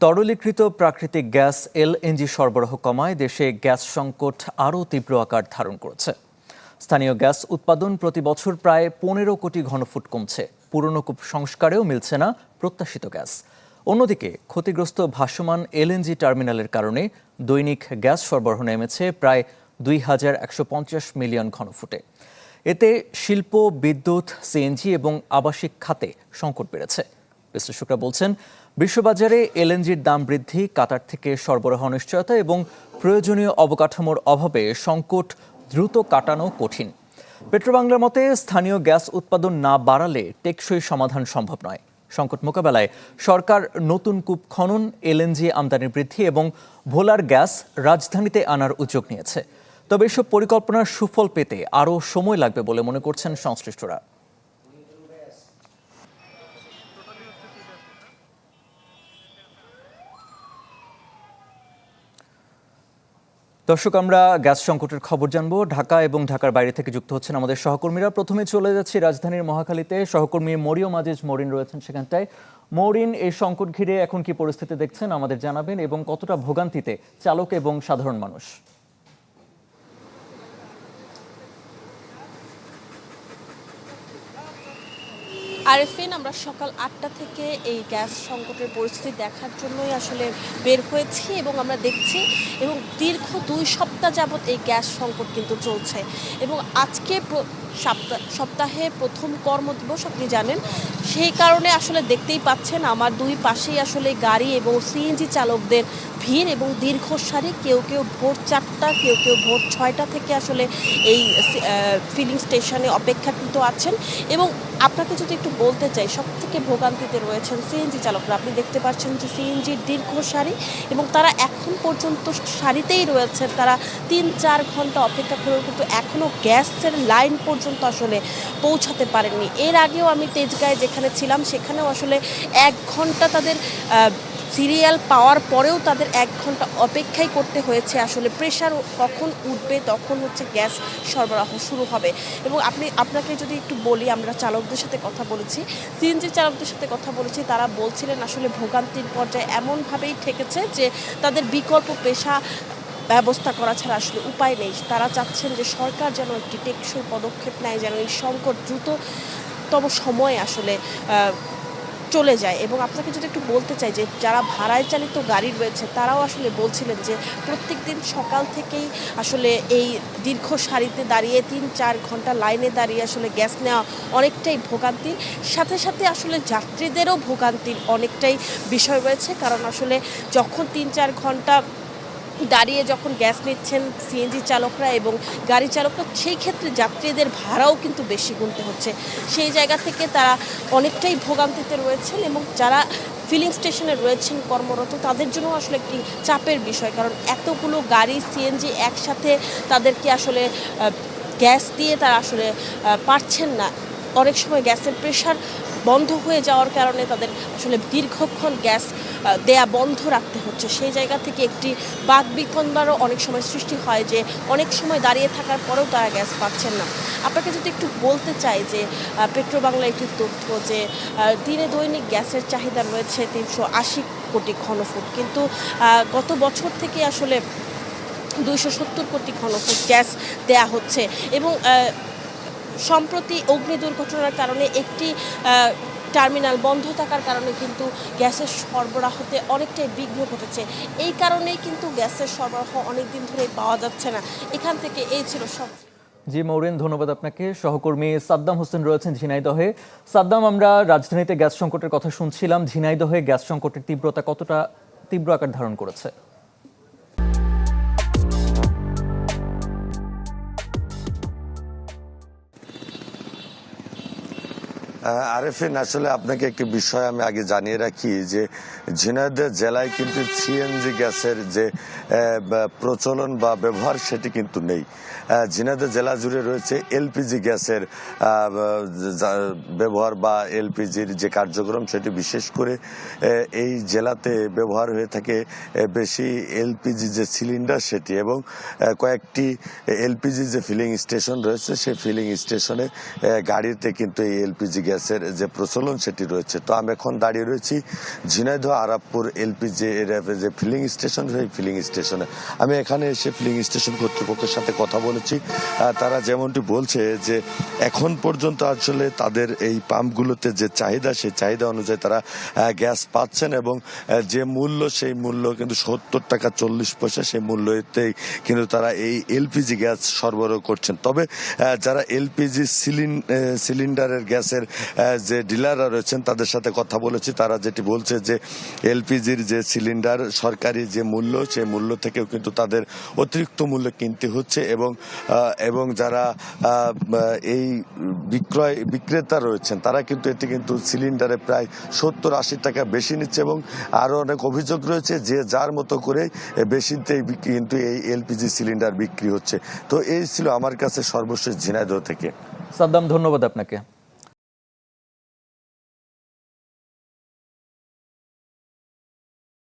তরলীকৃত প্রাকৃতিক gas LNG সরবরাহ কমায় দেশে গ্যাস সংকট আরও তীব্র আকার ধারণ করেছে। স্থানীয় গ্যাস উৎপাদন প্রতি বছর প্রায় 15 কোটি ঘনফুট কমছে। পুরনো কূপ সংস্কারেও মিলছে না প্রত্যাশিত গ্যাস। অন্যদিকে ক্ষতিগ্রস্ত ভাসমান এলএনজি টার্মিনালের কারণে দৈনিক গ্যাস সরবরাহ নেমেছে প্রায় 2150 মিলিয়ন ঘনফুটে। এতে শিল্প, বিদ্যুৎ, সিএনজি এবং আবাসিক খাতে সংকট বেড়েছে। বিশ্লেষকরা বলছেন, বিশ্ববাজারে এলএনজির দাম বৃদ্ধি, কাতার থেকে সরবরাহ অনিশ্চয়তা এবং প্রয়োজনীয় অবকাঠামোর অভাবে সংকট দ্রুত কাটানো কঠিন। পেট্রোবাংলার মতে, স্থানীয় গ্যাস উৎপাদন না বাড়ালে টেকসই সমাধান সম্ভব নয়। সংকট মোকাবেলায় সরকার নতুন কূপ খনন, এলএনজি আমদানি বৃদ্ধি এবং ভোলার গ্যাস রাজধানীতে আনার উদ্যোগ নিয়েছে। তবে এসব পরিকল্পনার সুফল পেতে আরও সময় লাগবে বলে মনে করছেন সংশ্লিষ্টরা। দর্শক, আমরা গ্যাস সংকটের খবর জানবো। ঢাকা এবং ঢাকার বাইরে থেকে যুক্ত হচ্ছেন আমাদের সহকর্মীরা। প্রথমে চলে যাচ্ছি রাজধানীর মহাখালীতে। সহকর্মী মরিয়ম আজিজ মরিন রয়েছেন সেখানটায়। মরিন, এই সংকট ঘিরে এখন কি পরিস্থিতি দেখছেন আমাদের জানাবেন, এবং কতটা ভোগান্তিতে চালক এবং সাধারণ মানুষ? আরএফএন, আমরা সকাল 8টা থেকে এই গ্যাস সংকটের পরিস্থিতি দেখার জন্যই আসলে বের হয়েছি এবং আমরা দেখছি এবং দীর্ঘ 2 সপ্তাহ যাবৎ এই গ্যাস সংকট কিন্তু চলছে এবং আজকে সপ্তাহে প্রথম কর্মদিবস, আপনি জানেন। সেই কারণে আসলে দেখতেই পাচ্ছেন আমার দুই পাশেই আসলে গাড়ি এবং সিএনজি চালকদের ভিড় এবং দীর্ঘ সারি। কেউ কেউ ভোর 4টা, কেউ কেউ ভোর 6টা থেকে আসলে এই ফিলিং স্টেশনে অপেক্ষাকৃত আছেন। এবং আপনাকে যদি একটু বলতে চাই, সবথেকে ভোগান্তিতে রয়েছেন সিএনজি চালকরা। আপনি দেখতে পাচ্ছেন যে সিএনজির দীর্ঘ সারি এবং তারা এখন পর্যন্ত সারিতেই রয়েছেন। তারা 3-4 ঘন্টা অপেক্ষা করেও কিন্তু এখনও গ্যাসের লাইন পর্যন্ত আসলে পৌঁছাতে পারেননি। এর আগেও আমি তেজগাঁয়ে যেখানে ছিলাম, সেখানেও আসলে 1 ঘন্টা তাদের সিরিয়াল পাওয়ার পরেও তাদের 1 ঘন্টা অপেক্ষাই করতে হয়েছে। আসলে প্রেশার কখন উঠবে, তখন হচ্ছে গ্যাস সরবরাহ শুরু হবে। এবং আপনাকে যদি একটু বলি, আমরা চালকদের সাথে কথা বলেছি, সিএনজি চালকদের সাথে কথা বলেছি। তারা বলছিলেন আসলে ভোগান্তির পর্যায়ে এমনভাবেই ঠেকেছে যে তাদের বিকল্প পেশা ব্যবস্থা করা ছাড়া আসলে উপায় নেই। তারা চাচ্ছেন যে সরকার যেন একটি টেকসই পদক্ষেপ নেয়, যেন এই সংকট দ্রুততম সময়ে আসলে চলে যায়। এবং আপনাকে যদি একটু বলতে চাই যে যারা ভাড়ায় চালিত গাড়ি রয়েছে, তারাও আসলে বলছিলেন যে প্রত্যেক দিন সকাল থেকেই আসলে এই দীর্ঘ সারিতে দাঁড়িয়ে 3-4 ঘন্টা লাইনে দাঁড়িয়ে আসলে গ্যাস নেওয়া অনেকটাই ভোগান্তির। সাথে সাথে আসলে যাত্রীদেরও ভোগান্তির অনেকটাই বিষয় রয়েছে। কারণ আসলে যখন 3-4 ঘন্টা দাঁড়িয়ে যখন গ্যাস নিচ্ছেন সিএনজি চালকরা এবং গাড়ি চালকরা, সেই ক্ষেত্রে যাত্রীদের ভাড়াও কিন্তু বেশি গুনতে হচ্ছে। সেই জায়গা থেকে তারা অনেকটাই ভোগান্তিতে রয়েছেন এবং যারা ফিলিং স্টেশনে রয়েছেন কর্মরত, তাদের জন্য আসলে একটি চাপের বিষয়। কারণ এতগুলো গাড়ি সিএনজি একসাথে তাদেরকে আসলে গ্যাস দিয়ে তারা আসলে পারছেন না। অনেক সময় গ্যাসের প্রেশার বন্ধ হয়ে যাওয়ার কারণে তাদের আসলে দীর্ঘক্ষণ গ্যাস দেয়া বন্ধ রাখতে হচ্ছে। সেই জায়গা থেকে একটি বাকবিতণ্ডারও অনেক সময় সৃষ্টি হয় যে অনেক সময় দাঁড়িয়ে থাকার পরেও তারা গ্যাস পাচ্ছেন না। আপনাকে যদি একটু বলতে চাই যে পেট্রোবাংলার একটি তথ্য যে দিনে দৈনিক গ্যাসের চাহিদা রয়েছে 380 কোটি ঘনফুট, কিন্তু গত বছর থেকে আসলে 270 কোটি ঘনফুট গ্যাস দেয়া হচ্ছে। এবং সম্প্রতি অগ্নি দুর্ঘটনার কারণে একটি টার্মিনাল বন্ধ থাকার কারণে কিন্তু গ্যাসের সরবরাহতে অনেকটাই বিঘ্ন ঘটেছে। এই কারণেই কিন্তু গ্যাসের সরবরাহ অনেক দিন ধরেই পাওয়া যাচ্ছে না। এখান থেকে এই ছিল সব। জি মৌরিন, ধন্যবাদ আপনাকে। সহকর্মী সাদ্দাম হোসেন রয়েছেন ঝিনাইদহে। সাদ্দাম, আমরা রাজধানীতে গ্যাস সংকটের কথা শুনছিলাম। ঝিনাইদহে গ্যাস সংকটের তীব্রতা কতটা তীব্র আকার ধারণ করেছে? আরএফএন, আসলে আপনাকে একটি বিষয় আমি আগে জানিয়ে রাখি যে ঝিনাইদহ জেলায় কিন্তু সিএনজি গ্যাসের যে প্রচলন বা ব্যবহার সেটি কিন্তু নেই। ঝিনাইদহ জেলা জুড়ে রয়েছে এলপিজি গ্যাসের ব্যবহার বা এলপিজির যে কার্যক্রম, সেটি বিশেষ করে এই জেলাতে ব্যবহার হয়ে থাকে বেশি এলপিজি যে সিলিন্ডার সেটি, এবং কয়েকটি এলপিজি যে ফিলিং স্টেশন রয়েছে সেই ফিলিং স্টেশনে গাড়িতে কিন্তু এই এলপিজি গ্যাস গ্যাসের যে প্রচলন সেটি রয়েছে। তো আমি এখন দাঁড়িয়ে রয়েছি ঝিনাইদহ আরাবপুর এলপিজি এর যে ফিলিং স্টেশন, সেই ফিলিং স্টেশনে। আমি এখানে এসে ফিলিং স্টেশন কর্তৃপক্ষের সাথে কথা বলেছি। তারা যেমনটি বলছে যে এখন পর্যন্ত আসলে তাদের এই পাম্পগুলোতে যে চাহিদা, সেই চাহিদা অনুযায়ী তারা গ্যাস পাচ্ছেন এবং যে মূল্য, সেই মূল্য কিন্তু 70 টাকা 40 পয়সা, সেই মূল্যতেই কিন্তু তারা এই এলপিজি গ্যাস সরবরাহ করছেন। তবে যারা এলপিজি সিলিন্ডারের গ্যাসের যে ডিলাররা রয়েছেন তাদের সাথে কথা বলেছি। তারা যেটি বলছে যে এলপিজির যে সিলিন্ডার সরকারি যে মূল্য, সেই মূল্য থেকেও কিন্তু তাদের অতিরিক্ত মূল্যে কিনতে হচ্ছে এবং যারা এই বিক্রেতা রয়েছেন তারা কিন্তু এটি কিন্তু সিলিন্ডারে প্রায় 70-80 টাকা বেশি নিচ্ছে এবং আরো অনেক অভিযোগ রয়েছে যে যার মতো করে বেশিতেই কিন্তু এই এলপিজি সিলিন্ডার বিক্রি হচ্ছে। তো এই ছিল আমার কাছে সর্বশেষ ঝিনাইদহ থেকে। সাদ্দাম, ধন্যবাদ আপনাকে।